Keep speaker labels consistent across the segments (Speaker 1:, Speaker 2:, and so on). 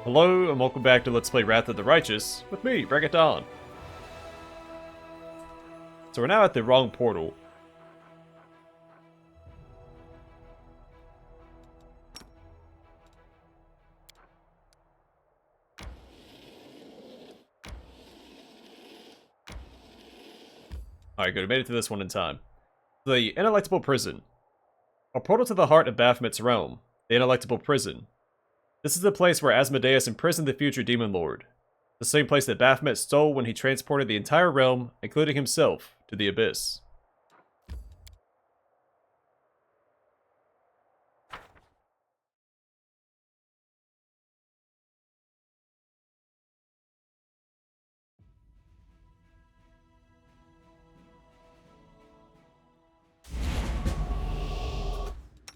Speaker 1: Hello and welcome back to Let's Play Wrath of the Righteous with me, Bragaton. So we're now at the wrong portal. Alright, good, we made it to this one in time. The Ineluctable Prison. A portal to the heart of Baphomet's realm, the Ineluctable Prison. This is the place where Asmodeus imprisoned the future Demon Lord. The same place that Baphomet stole when he transported the entire realm, including himself, to the Abyss.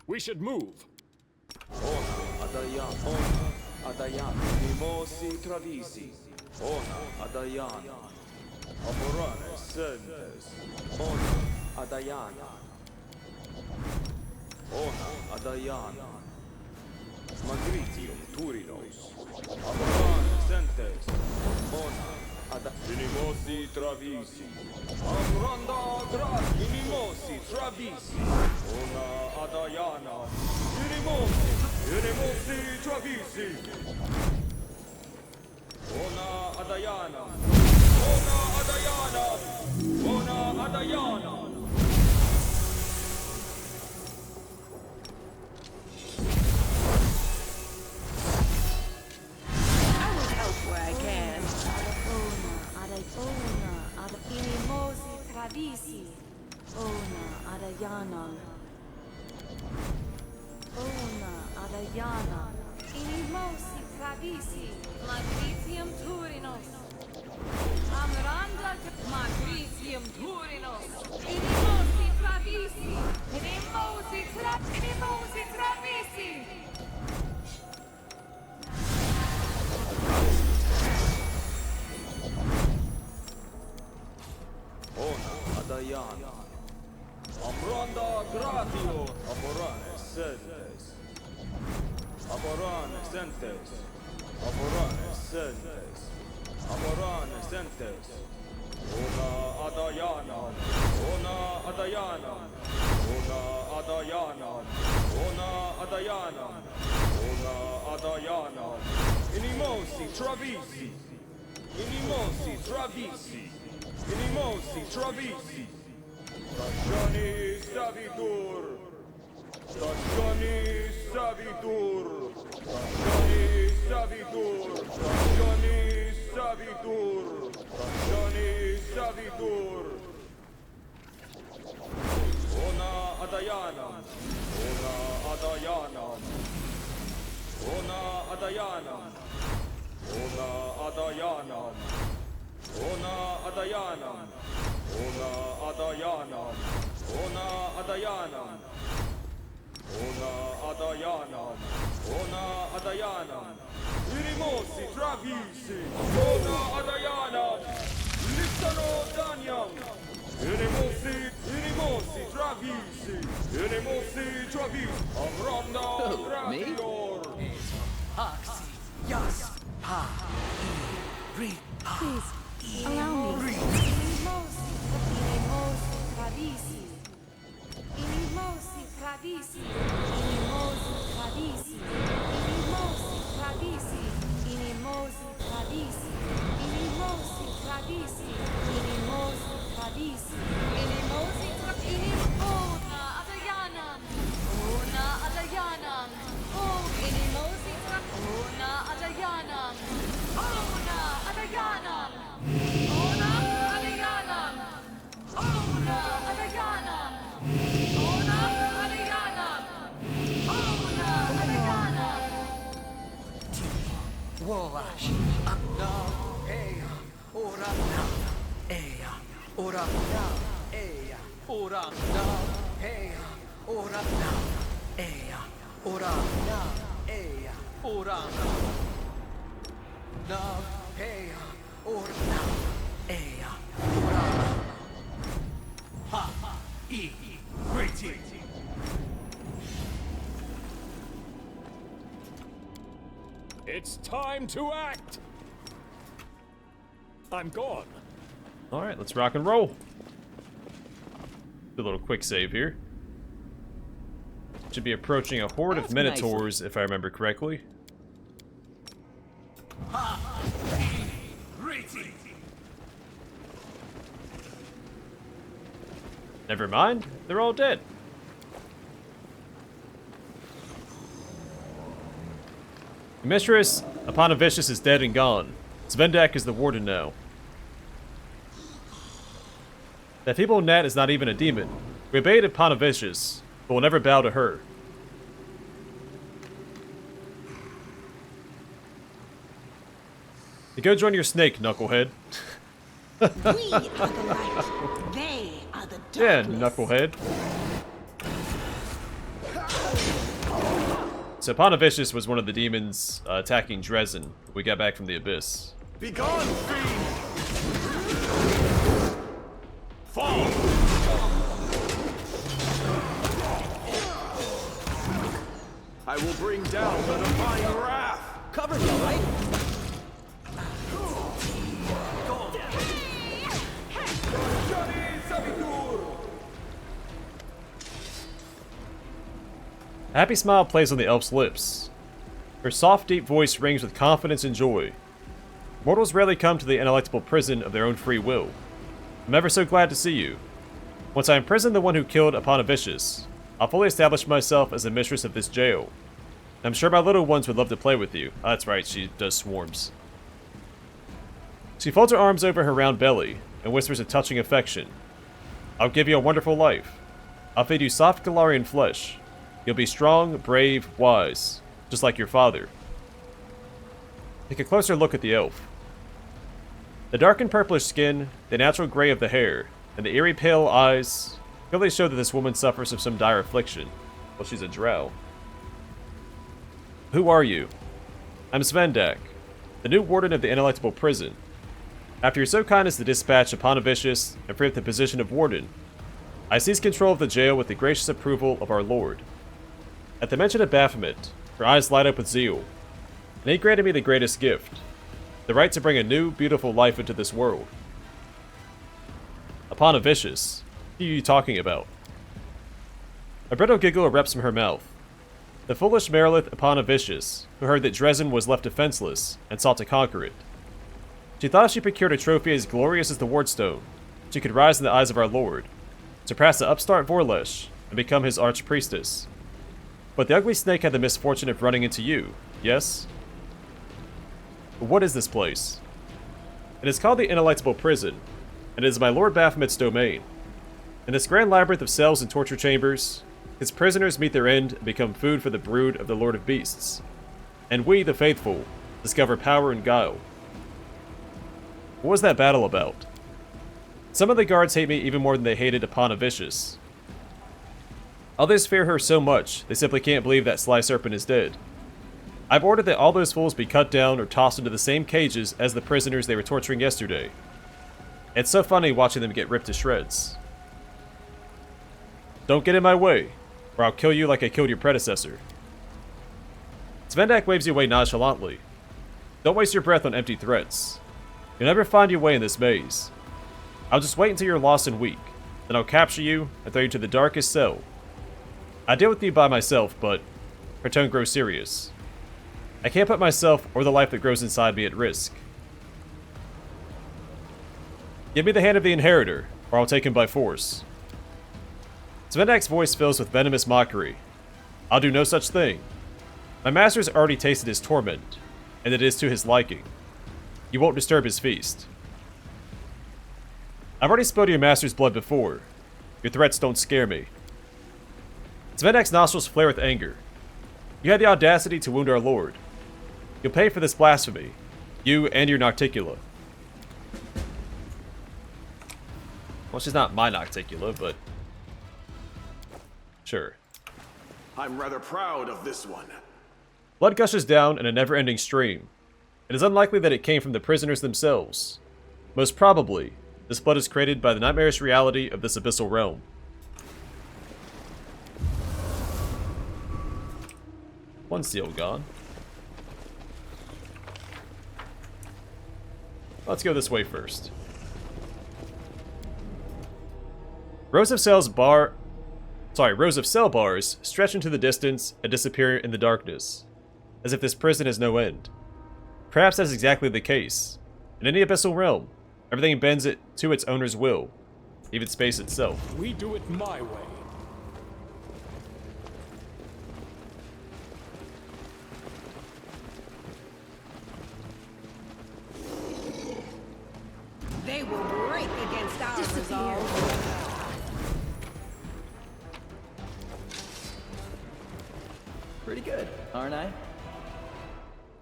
Speaker 2: We should move.
Speaker 3: Adayan, Mimosi Travisi, Ona, Adayan, Amorane, Sendes, Ona, Adayana, Ona, Adayana, Magritium, Turinos, Amorane, Sendes, Ona, Mimosi Travisi, Amranda, Grat, Mimosi Travisi, Ona, Adayana, Mimosi Travisi, Ona Adayana, Ona Adayana, Ona Adayana.
Speaker 4: I will help where I can. Ona Mimosi Travisi, Ona Adayana. Ona Adayana, Inimosi Travisi, Magritium Turinos, Amranda Magritium Turinos, Inimosi Travisi, Inimosi Travisi.
Speaker 3: Ona Adayana, Amranda Gratio, Amorane Sendes, Amorane Sentes, Amorane Sentes, Amorane Sentes, Ona Adayana, Ona Adayana, Ona Adayana, Ona Adayana, Ona Adayana, Inimosi Travisi, Inimosi Travisi, Inimosi Travisi, Stagioni Savitur, Stagioni Savitur, Stagioni Savitur, Stagioni Savitur, Stagioni Savitur. Ona Adayana, Ona Adayana, Ona Adayana, Ona Adayana, Ona Adayana, Ona Adayana, Ona Adayana, Ona Adayana, Ona Adayana, Irimosi Travisi, Ona Adayana, Listano Danyam, Irimosi Travisi, Irimosi Travisi, Amranda Gratior.
Speaker 5: Oxy, Yas, Ha, Re,
Speaker 4: Please, allow me. Inimosi Travisi, Inimosi Travisi, Inimosi Travisi, Inimosi Travisi, Inimosi Travisi, Inimosi Travisi, Inimosi Travisi, Ona Adayana, Ona Adayana, Oh, Inimosi Travisi, Ona Adayana, Ona Adayana, Ona Adayana, Ona Adayana.
Speaker 5: Wolash, Akna, Ea, Ora, Na, Ea, Ora, Na, Ea, Ora, Na, Ea, Ora, Na, Ea, Ora, Na, Ea, Ora, Na, Ea, Ora, Na, Ea, Ora, Ha, E, Great.
Speaker 2: It's time to act! I'm gone.
Speaker 1: Alright, let's rock and roll. Do a little quick save here. Should be approaching a horde of
Speaker 5: That's
Speaker 1: minotaurs, if I remember correctly.
Speaker 5: Greeting.
Speaker 1: Never mind, they're all dead. The mistress, Epanovicius, is dead and gone. Svendak is the warden now. That feeble gnat is not even a demon. We obeyed Epanovicius, but will never bow to her. You go join your snake, knucklehead.
Speaker 6: We are the light. They are the
Speaker 1: Yeah,
Speaker 6: darkness.
Speaker 1: knucklehead. So Epanovicius was one of the demons attacking Dresden. We got back from the Abyss.
Speaker 3: Begone, fiend! Fall! I will bring down the divine wrath!
Speaker 5: Cover me, alright?
Speaker 3: Johnny Savitur!
Speaker 1: A happy smile plays on the elf's lips. Her soft, deep voice rings with confidence and joy. Mortals rarely come to the ineluctable prison of their own free will. I'm ever so glad to see you. Once I imprison the one who killed Epanovicius, I'll fully establish myself as the mistress of this jail. I'm sure my little ones would love to play with you. That's right, she does swarms. She folds her arms over her round belly and whispers a touching affection. I'll give you a wonderful life. I'll feed you soft Galarian flesh. You'll be strong, brave, wise, just like your father. Take a closer look at the elf. The dark and purplish skin, the natural gray of the hair, and the eerie pale eyes clearly show that this woman suffers of some dire affliction. Well, she's a drow. Who are you? I'm Svendak, the new warden of the Ineluctable Prison. After you're so kind as to dispatch Epanovicius and free up the position of warden, I seize control of the jail with the gracious approval of our lord. At the mention of Baphomet, her eyes light up with zeal, and he granted me the greatest gift, the right to bring a new, beautiful life into this world. Epanovicius, who are you talking about? A brittle giggle erupts from her mouth. The foolish Merilith Epanovicius, who heard that Dresden was left defenseless and sought to conquer it. She thought if she procured a trophy as glorious as the Wardstone, she could rise in the eyes of our lord, surpass the upstart Vorlesh, and become his archpriestess. But the ugly snake had the misfortune of running into you, yes? But what is this place? It is called the Ineluctable Prison, and it is my Lord Baphomet's domain. In this grand labyrinth of cells and torture chambers, his prisoners meet their end and become food for the brood of the Lord of Beasts. And we, the faithful, discover power and guile. What was that battle about? Some of the guards hate me even more than they hated Epanovicius. Others fear her so much, they simply can't believe that Sly Serpent is dead. I've ordered that all those fools be cut down or tossed into the same cages as the prisoners they were torturing yesterday. It's so funny watching them get ripped to shreds. Don't get in my way, or I'll kill you like I killed your predecessor. Svendak waves you away nonchalantly. Don't waste your breath on empty threats. You'll never find your way in this maze. I'll just wait until you're lost and weak, then I'll capture you and throw you to the darkest cell. I deal with you by myself, but her tone grows serious. I can't put myself or the life that grows inside me at risk. Give me the hand of the inheritor, or I'll take him by force. Svendak's voice fills with venomous mockery. I'll do no such thing. My master's already tasted his torment, and it is to his liking. You won't disturb his feast. I've already spilled your master's blood before. Your threats don't scare me. Svendak's nostrils flare with anger. You had the audacity to wound our lord. You'll pay for this blasphemy. You and your Nocticula. Well, she's not my Nocticula, but... sure.
Speaker 3: I'm rather proud of this one.
Speaker 1: Blood gushes down in a never-ending stream. It is unlikely that it came from the prisoners themselves. Most probably, this blood is created by the nightmarish reality of this abyssal realm. One seal gone. Let's go this way first. Rows of cell bars stretch into the distance and disappear in the darkness, as if this prison has no end. Perhaps that's exactly the case. In any abyssal realm, everything bends it to its owner's will, even space itself.
Speaker 2: We do it my way.
Speaker 6: They will break against our resolve.
Speaker 7: Pretty good, aren't I?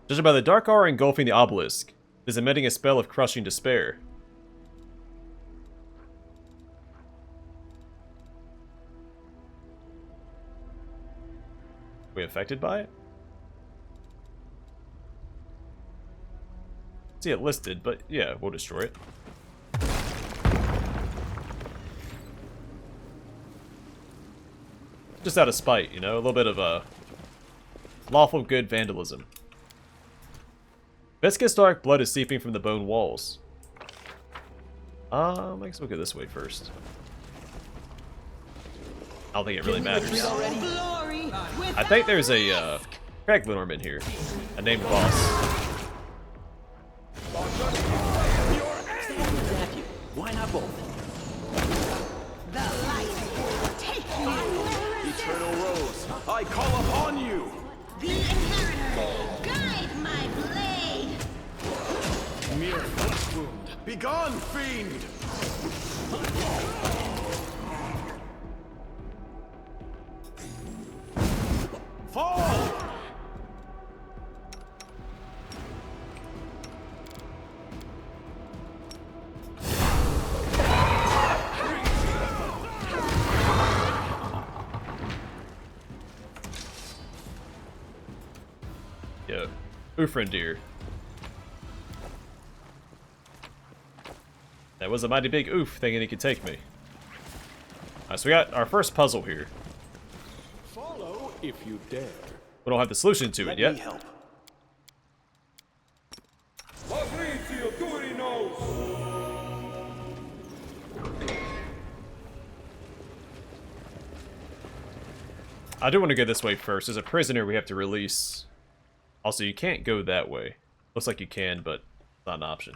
Speaker 1: Judging by the dark aura engulfing the obelisk, it is emitting a spell of crushing despair. Are we affected by it? See it listed, but yeah, we'll destroy it. Just out of spite, you know, a little bit of lawful good vandalism. Viscous dark blood is seeping from the bone walls. I guess we'll go this way first. I don't think it really matters.
Speaker 6: Glory
Speaker 1: I think there's a Craglenorm here, a named boss.
Speaker 7: Why not both?
Speaker 6: the light will take you.
Speaker 3: Eternal Rose, I call upon you!
Speaker 6: The inheritor, guide my blade.
Speaker 2: Mere flesh wound.
Speaker 3: Begone, fiend! Fall!
Speaker 1: Yeah, Ufrendir. That was a mighty big oof thinking he could take me. Alright, so we got our first puzzle here.
Speaker 2: Follow if you dare.
Speaker 1: We don't have the solution to it yet.
Speaker 3: help.
Speaker 1: I do want to go this way first. As a prisoner, we have to release. Also, you can't go that way. Looks like you can, but it's not an option.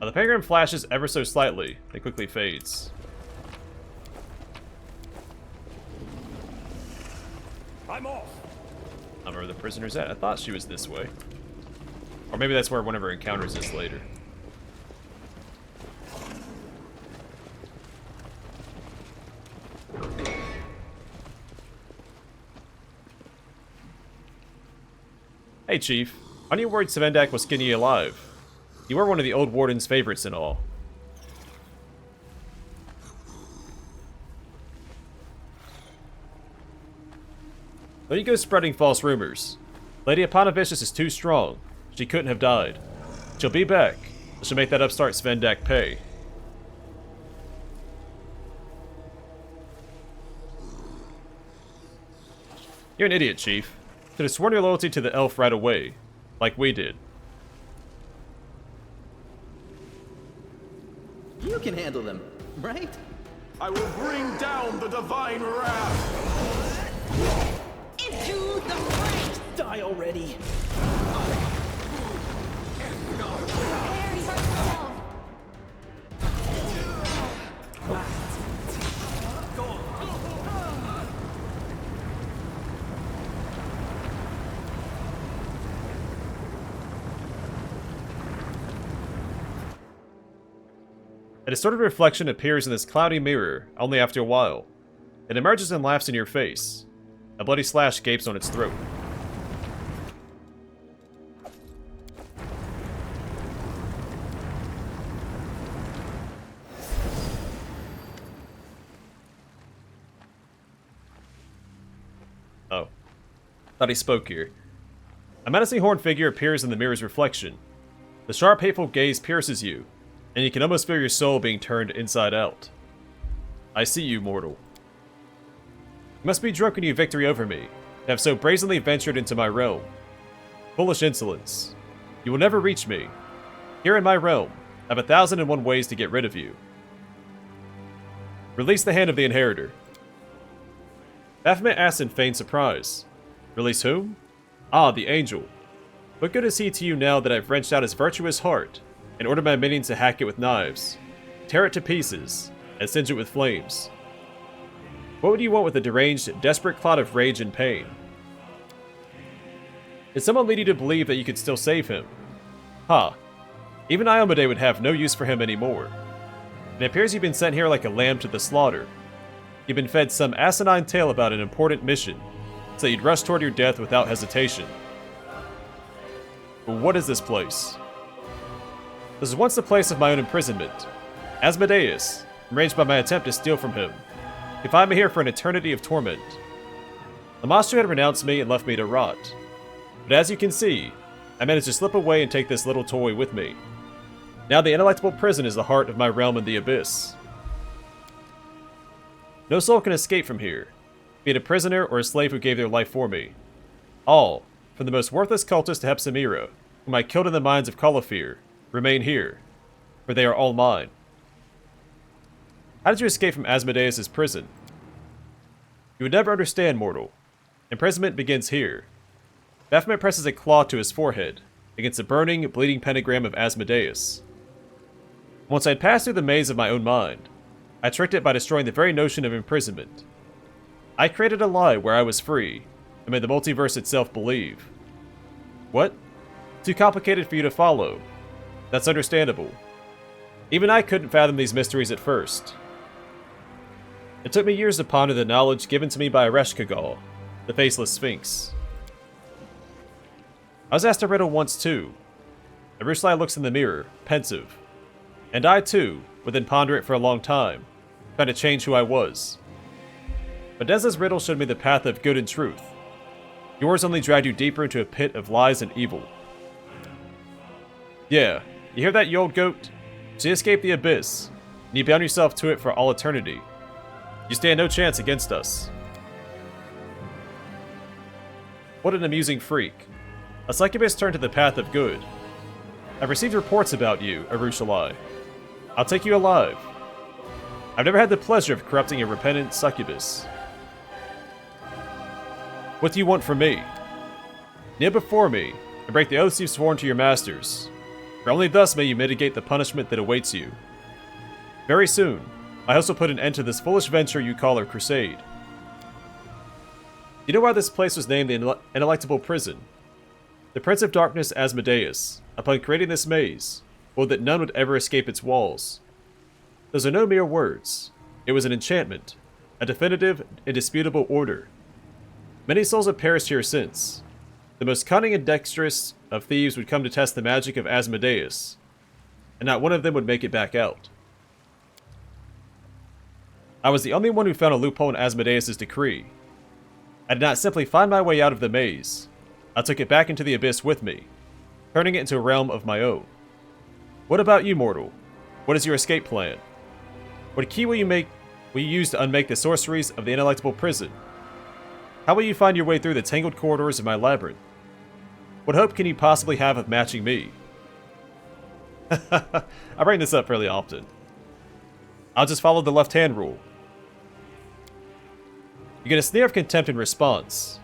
Speaker 1: The pentagram flashes ever so slightly. It quickly fades.
Speaker 2: I'm off.
Speaker 1: I don't know where the prisoner's at. I thought she was this way. Or maybe that's where one of her encounters is later. Hey, Chief. Aren't you worried Svendak was skinny alive? You were one of the old warden's favorites and all. Don't you go spreading false rumors. Lady Epanovicius is too strong. She couldn't have died. She'll be back. She'll make that upstart Svendak pay. You're an idiot, Chief. You could have sworn your loyalty to the elf right away. Like we did.
Speaker 7: You can handle them, right?
Speaker 3: I will bring down the divine wrath!
Speaker 6: Into the ranks.
Speaker 7: Die already.
Speaker 1: A distorted reflection appears in this cloudy mirror only after a while. It emerges and laughs in your face. A bloody slash gapes on its throat. Oh. Thought he spoke here. A menacing horned figure appears in the mirror's reflection. The sharp, hateful gaze pierces you. and you can almost feel your soul being turned inside out. I see you, mortal. You must be drunk in your victory over me, to have so brazenly ventured into my realm. Foolish insolence. You will never reach me. Here in my realm, I have 1,001 ways to get rid of you. Release the hand of the inheritor. Baphomet asks in feigned surprise. Release whom? Ah, the angel. What good is he to you now that I've wrenched out his virtuous heart, and ordered my minions to hack it with knives, tear it to pieces, and singe it with flames? What would you want with a deranged, desperate cloud of rage and pain? Did someone lead you to believe that you could still save him? Ha! Even Iomade would have no use for him anymore. It appears you've been sent here like a lamb to the slaughter. You've been fed some asinine tale about an important mission, so you'd rush toward your death without hesitation. But what is this place? This was once the place of my own imprisonment. Asmodeus, enraged by my attempt to steal from him, confined me here for an eternity of torment. The monster had renounced me and left me to rot. But as you can see, I managed to slip away and take this little toy with me. Now the Ineluctable Prison is the heart of my realm in the Abyss. No soul can escape from here, be it a prisoner or a slave who gave their life for me. All, from the most worthless cultist to Hepsimira, whom I killed in the mines of Colifir, remain here, for they are all mine. How did you escape from Asmodeus' prison? You would never understand, mortal. Imprisonment begins here. Baphomet presses a claw to his forehead, against the burning, bleeding pentagram of Asmodeus. Once I had passed through the maze of my own mind, I tricked it by destroying the very notion of imprisonment. I created a lie where I was free, and made the multiverse itself believe. What? Too complicated for you to follow. That's understandable. Even I couldn't fathom these mysteries at first. It took me years to ponder the knowledge given to me by Ereshkigal, the Faceless Sphinx. I was asked a riddle once too. Aruslai looks in the mirror, pensive. And I too would then ponder it for a long time, trying to change who I was. But Deza's riddle showed me the path of good and truth. Yours only dragged you deeper into a pit of lies and evil. Yeah, you hear that, you old goat? So you escaped the Abyss, and you bound yourself to it for all eternity. You stand no chance against us. What an amusing freak. A succubus turned to the path of good. I've received reports about you, Aruslai. I'll take you alive. I've never had the pleasure of corrupting a repentant succubus. What do you want from me? Kneel before me, and break the oaths you've sworn to your masters, for only thus may you mitigate the punishment that awaits you. Very soon, I host will put an end to this foolish venture you call a crusade. You know why this place was named the Ineluctable Prison? The Prince of Darkness Asmodeus, upon creating this maze, willed that none would ever escape its walls. Those are no mere words. It was an enchantment, a definitive, indisputable order. Many souls have perished here since. The most cunning and dexterous of thieves would come to test the magic of Asmodeus, and not one of them would make it back out. I was the only one who found a loophole in Asmodeus' decree. I did not simply find my way out of the maze. I took it back into the Abyss with me, turning it into a realm of my own. What about you, mortal? What is your escape plan? What key will you use to unmake the sorceries of the Ineluctable Prison? How will you find your way through the tangled corridors of my labyrinth? What hope can you possibly have of matching me? I bring this up fairly often. I'll just follow the left-hand rule. You get a sneer of contempt in response.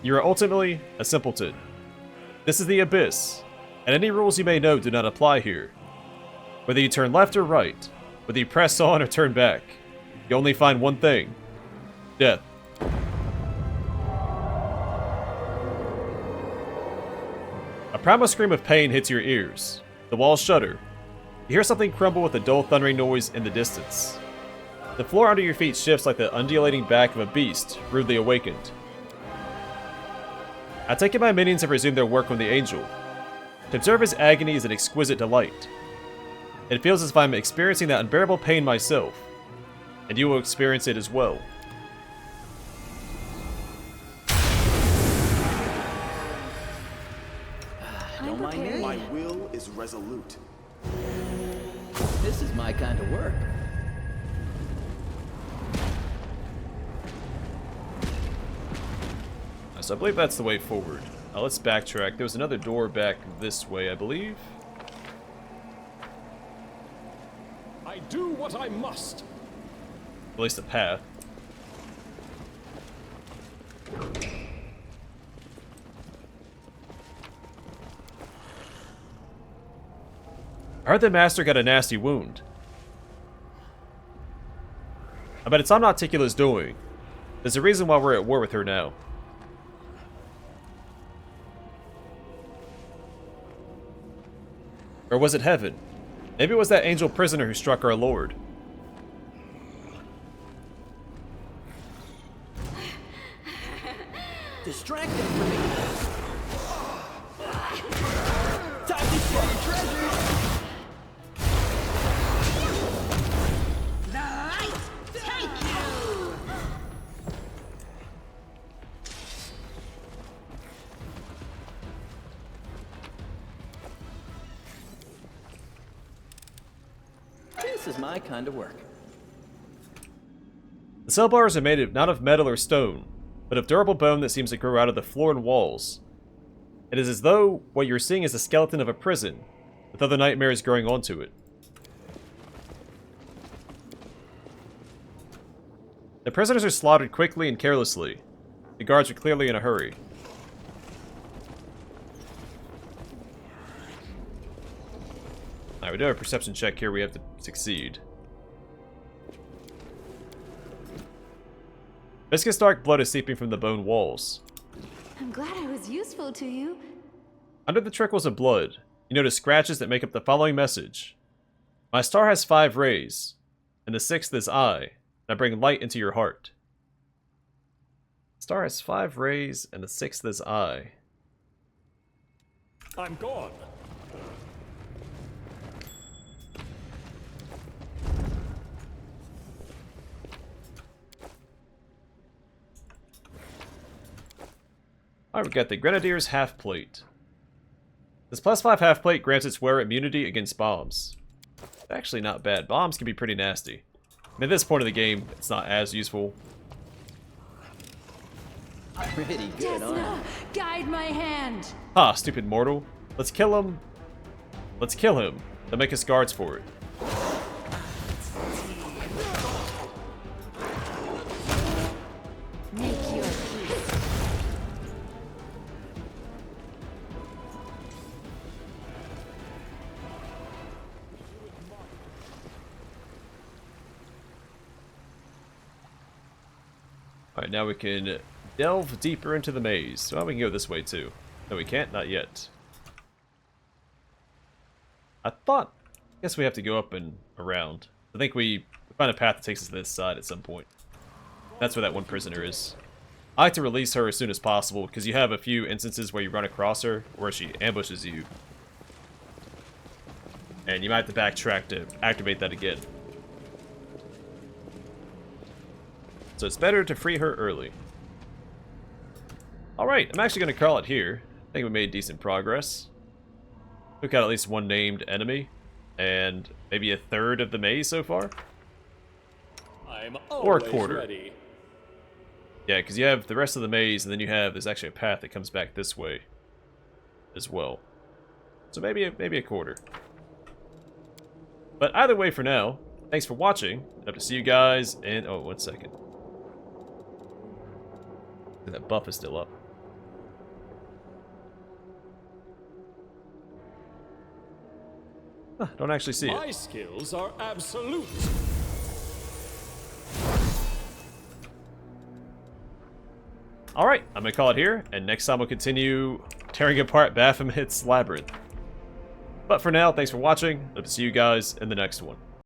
Speaker 1: You are ultimately a simpleton. This is the Abyss, and any rules you may know do not apply here. Whether you turn left or right, whether you press on or turn back, you only find one thing: death. A primal scream of pain hits your ears. The walls shudder. You hear something crumble with a dull thundering noise in the distance. The floor under your feet shifts like the undulating back of a beast rudely awakened. I take it my minions have resumed their work on the angel. To observe his agony is an exquisite delight. It feels as if I'm experiencing that unbearable pain myself, and you will experience it as well.
Speaker 7: Don't mind me.
Speaker 3: My will is resolute.
Speaker 7: This is my kind of work.
Speaker 1: So I believe that's the way forward. Let's backtrack. There was another door back this way, I believe.
Speaker 2: I do what I must.
Speaker 1: At least a path. I heard the master got a nasty wound. I bet it's on Nauticula's doing. There's a reason why we're at war with her now. Or was it heaven? Maybe it was that angel prisoner who struck our lord.
Speaker 7: Distract them from me. Time to share your treasures.
Speaker 6: The light take you!
Speaker 7: This is my kind of work.
Speaker 1: The cell bars are made of not of metal or stone, but of durable bone that seems to grow out of the floor and walls. It is as though what you're seeing is the skeleton of a prison, with other nightmares growing onto it. The prisoners are slaughtered quickly and carelessly. The guards are clearly in a hurry. Alright, we do have a perception check here we have to succeed. Viscous dark blood is seeping from the bone walls.
Speaker 4: I'm glad I was useful to you.
Speaker 1: Under the trickles of blood, you notice scratches that make up the following message. My star has 5 rays, and the 6th is I, and I bring light into your heart. Star has 5 rays, and the 6th is I.
Speaker 2: I'm gone.
Speaker 1: Alright, we got the Grenadier's half plate. This +5 half plate grants its wearer immunity against bombs. Actually not bad. Bombs can be pretty nasty. I mean, at this point of the game, it's not as useful.
Speaker 7: Pretty good,
Speaker 4: Desna,
Speaker 7: huh?
Speaker 4: guide my hand.
Speaker 1: Ha, stupid mortal. Let's kill him. Let's kill him. They'll make us guards for it.
Speaker 4: Make your peace.
Speaker 1: Alright, now we can delve deeper into the maze. Well, we can go this way too. No, we can't? Not yet. I guess we have to go up and around. I think we find a path that takes us to this side at some point. That's where that one prisoner is. I like to release her as soon as possible, because you have a few instances where you run across her, where she ambushes you. And you might have to backtrack to activate that again. So it's better to free her early. Alright, I'm actually going to call it here. I think we made decent progress. Took out at least one named enemy, and maybe a third of the maze so far?
Speaker 2: I'm
Speaker 1: Or a
Speaker 2: always
Speaker 1: quarter.
Speaker 2: ready.
Speaker 1: Yeah, because you have the rest of the maze, and then there's actually a path that comes back this way as well. So maybe a quarter. But either way for now, thanks for watching. Hope to see you guys in... Oh, 1 second. That buff is still up. Huh, don't actually see
Speaker 2: My
Speaker 1: it.
Speaker 2: skills are absolute.
Speaker 1: Alright, I'm going to call it here, and next time we'll continue tearing apart Baphomet's Labyrinth. But for now, thanks for watching. Hope to see you guys in the next one.